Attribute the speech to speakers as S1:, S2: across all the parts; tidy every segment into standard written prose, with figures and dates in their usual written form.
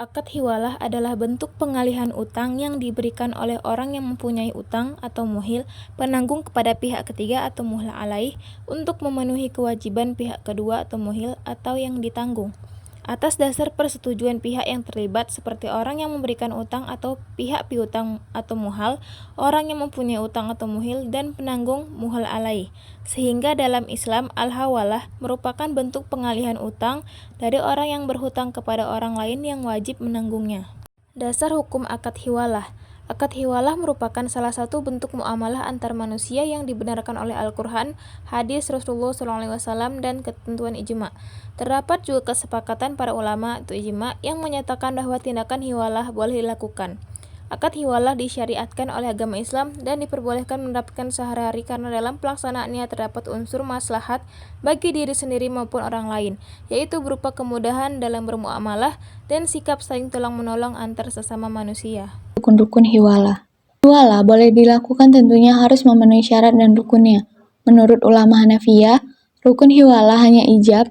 S1: Akad hiwalah adalah bentuk pengalihan utang yang diberikan oleh orang yang mempunyai utang atau muhil penanggung kepada pihak ketiga atau muhal alaih untuk memenuhi kewajiban pihak kedua atau muhil atau yang ditanggung, atas dasar persetujuan pihak yang terlibat seperti orang yang memberikan utang atau pihak piutang atau muhal, orang yang mempunyai utang atau muhil, dan penanggung muhal alaih. Sehingga dalam Islam, al-hawalah merupakan bentuk pengalihan utang dari orang yang berhutang kepada orang lain yang wajib menanggungnya. Dasar hukum akad hiwalah. Akad hiwalah merupakan salah satu bentuk muamalah antar manusia yang dibenarkan oleh Al-Quran, hadis Rasulullah SAW, dan ketentuan ijma. Terdapat juga kesepakatan para ulama atau ijma yang menyatakan bahwa tindakan hiwalah boleh dilakukan. Akad hiwalah disyariatkan oleh agama Islam dan diperbolehkan mendapatkan sehari-hari karena dalam pelaksanaannya terdapat unsur maslahat bagi diri sendiri maupun orang lain, yaitu berupa kemudahan dalam bermuamalah dan sikap saling tolong-menolong antar sesama manusia.
S2: Rukun-rukun hiwalah. Hiwalah boleh dilakukan tentunya harus memenuhi syarat dan rukunnya. Menurut ulama Hanafiyah, rukun hiwalah hanya ijab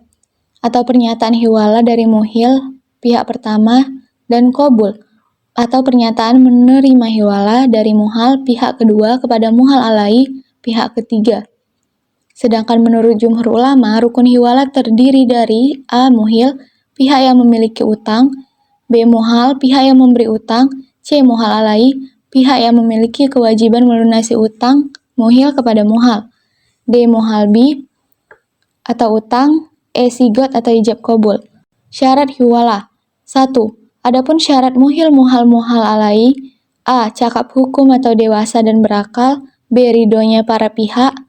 S2: atau pernyataan hiwalah dari muhil pihak pertama dan qabul atau pernyataan menerima hiwalah dari muhal pihak kedua kepada muhal alaih pihak ketiga. Sedangkan menurut jumhur ulama, rukun hiwalah terdiri dari A. Muhil, pihak yang memiliki utang, B. Muhal, pihak yang memberi utang, C. Muhal alaih, pihak yang memiliki kewajiban melunasi utang muhil kepada muhal, D. Muhal B atau utang, E. Sigot atau ijab qabul. Syarat hiwalah. 1. Adapun syarat muhil muhal alaih, A. Cakap hukum atau dewasa dan berakal, B. Ridhonya para pihak,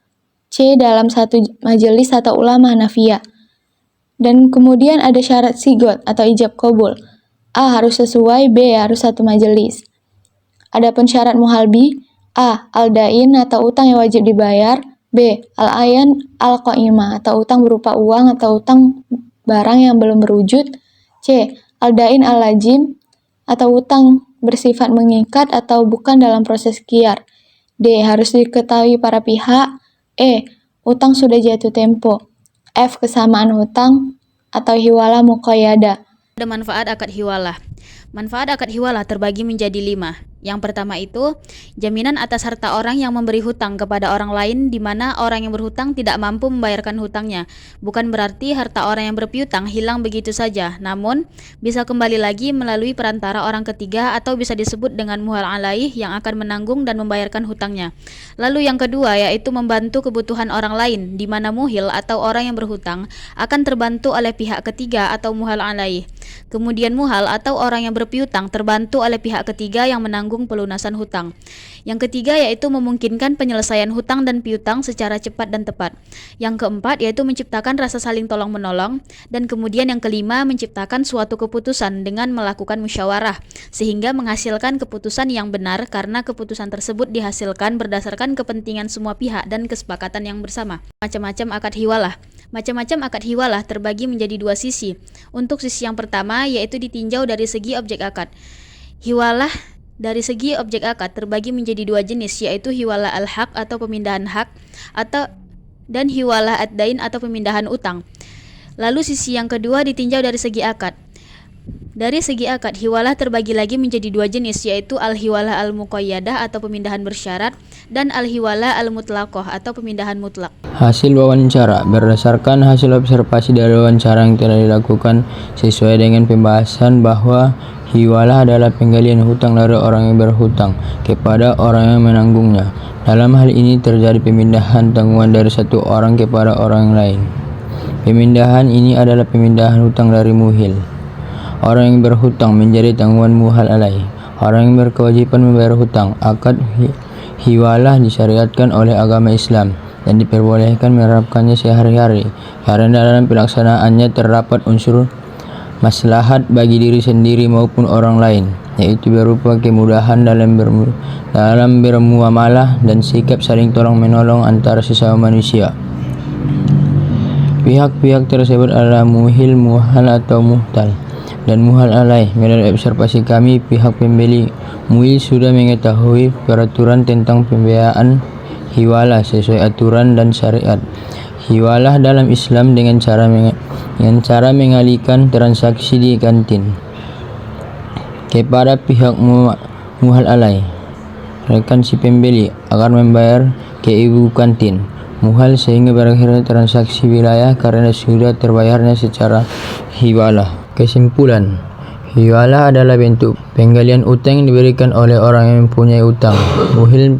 S2: C. Dalam satu majelis atau ulama Hanafiyah. Dan kemudian ada syarat sigot atau ijab qabul. A. Harus sesuai, B. Harus satu majelis. Adapun syarat muhal B, A. Al-dain atau utang yang wajib dibayar, B. Al-ayan al-qaimah atau utang berupa uang atau utang barang yang belum berwujud, C. Al-dain al-lajim atau utang bersifat mengikat atau bukan dalam proses qiyar, D. Harus diketahui para pihak, E. Utang sudah jatuh tempo, F. Kesamaan hutang atau hiwalah muqayyada.
S3: Ada manfaat akad hiwalah. Manfaat akad hiwalah terbagi menjadi 5. Yang pertama itu, jaminan atas harta orang yang memberi hutang kepada orang lain di mana orang yang berhutang tidak mampu membayarkan hutangnya. Bukan berarti harta orang yang berpiutang hilang begitu saja, namun bisa kembali lagi melalui perantara orang ketiga atau bisa disebut dengan muhal alaih yang akan menanggung dan membayarkan hutangnya. Lalu yang kedua yaitu membantu kebutuhan orang lain di mana muhil atau orang yang berhutang akan terbantu oleh pihak ketiga atau muhal alaih. Kemudian muhal atau orang yang berpiutang terbantu oleh pihak ketiga yang menanggung pelunasan hutang. Yang ketiga yaitu memungkinkan penyelesaian hutang dan piutang secara cepat dan tepat. Yang keempat yaitu menciptakan rasa saling tolong-menolong. Dan kemudian yang kelima menciptakan suatu keputusan dengan melakukan musyawarah sehingga menghasilkan keputusan yang benar karena keputusan tersebut dihasilkan berdasarkan kepentingan semua pihak dan kesepakatan yang bersama. Macam-macam akad hiwalah. Macam-macam akad hiwalah terbagi menjadi 2 sisi. Untuk sisi yang pertama yaitu ditinjau dari segi objek akad. Hiwalah dari segi objek akad terbagi menjadi 2 jenis yaitu hiwalah al-haq atau pemindahan hak dan hiwalah ad-dain atau pemindahan utang. Lalu sisi yang kedua ditinjau dari segi akad. Dari segi akad, hiwalah terbagi lagi menjadi 2 jenis yaitu al-hiwalah al-muqayyadah atau pemindahan bersyarat dan al-hiwalah al-mutlaqah atau pemindahan mutlak.
S4: Hasil wawancara. Berdasarkan hasil observasi dari wawancara yang telah dilakukan sesuai dengan pembahasan bahwa hiwalah adalah penggalian hutang dari orang yang berhutang kepada orang yang menanggungnya. Dalam hal ini terjadi pemindahan tanggungan dari satu orang kepada orang lain. Pemindahan ini adalah pemindahan hutang dari muhil orang yang berhutang menjadi tanggungan muhal alaih orang yang berkewajiban membayar hutang. Akad hiwalah disyariatkan oleh agama Islam dan diperbolehkan menerapkannya sehari-hari karena dalam pelaksanaannya terdapat unsur maslahat bagi diri sendiri maupun orang lain, yaitu berupa kemudahan dalam bermuamalah dan sikap saling tolong-menolong antara sesama manusia. Pihak-pihak tersebut adalah muhil, muhal atau muhtal, dan muhal alaih. Melalui observasi kami, pihak pembeli muhil sudah mengetahui peraturan tentang pembiayaan hiwalah sesuai aturan dan syariat. Hiwalah dalam Islam dengan cara mengalihkan transaksi di kantin. kepada pihak muhal alai. Rekan si pembeli akan membayar ke ibu kantin muhal sehingga berakhirnya transaksi wilayah karena sudah terbayarnya secara hiwalah. Kesimpulan, hiwalah adalah bentuk penggalian utang yang diberikan oleh orang yang mempunyai utang. Muhil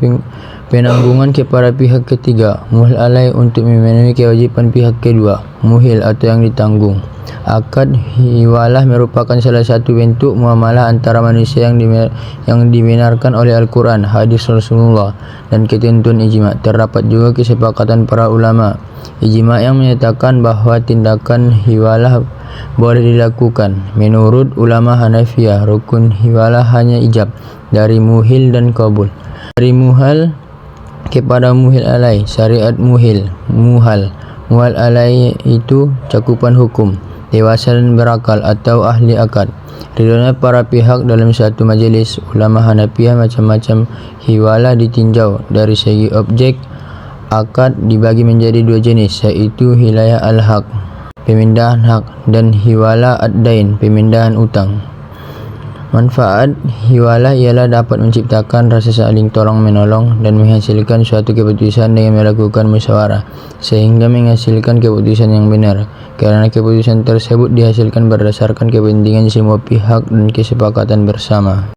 S4: penanggungan kepada pihak ketiga. Muhal alai untuk memenuhi kewajiban pihak kedua, muhil atau yang ditanggung. Akad hiwalah merupakan salah satu bentuk muamalah antara manusia yang dibenarkan oleh Al-Quran, hadis Rasulullah, dan ketentuan ijma'. Terdapat juga kesepakatan para ulama ijma' yang menyatakan bahwa tindakan hiwalah boleh dilakukan. Menurut ulama Hanafiyah, rukun hiwalah hanya ijab dari muhil dan qabul. Dari muhal kepada muhil alai, syariat muhal alai itu cakupan hukum, dewasa dan berakal atau ahli akad, ridhonya para pihak dalam satu majelis. Ulama Hanafiyah macam-macam hiwalah ditinjau dari segi objek. Akad dibagi menjadi dua jenis, yaitu hilayah al-haq, pemindahan hak, dan hiwalah ad-dain, pemindahan utang. Manfaat hiwalah ialah dapat menciptakan rasa saling tolong-menolong dan menghasilkan suatu keputusan dengan melakukan musyawarah sehingga menghasilkan keputusan yang benar, karena keputusan tersebut dihasilkan berdasarkan kepentingan semua pihak dan kesepakatan bersama.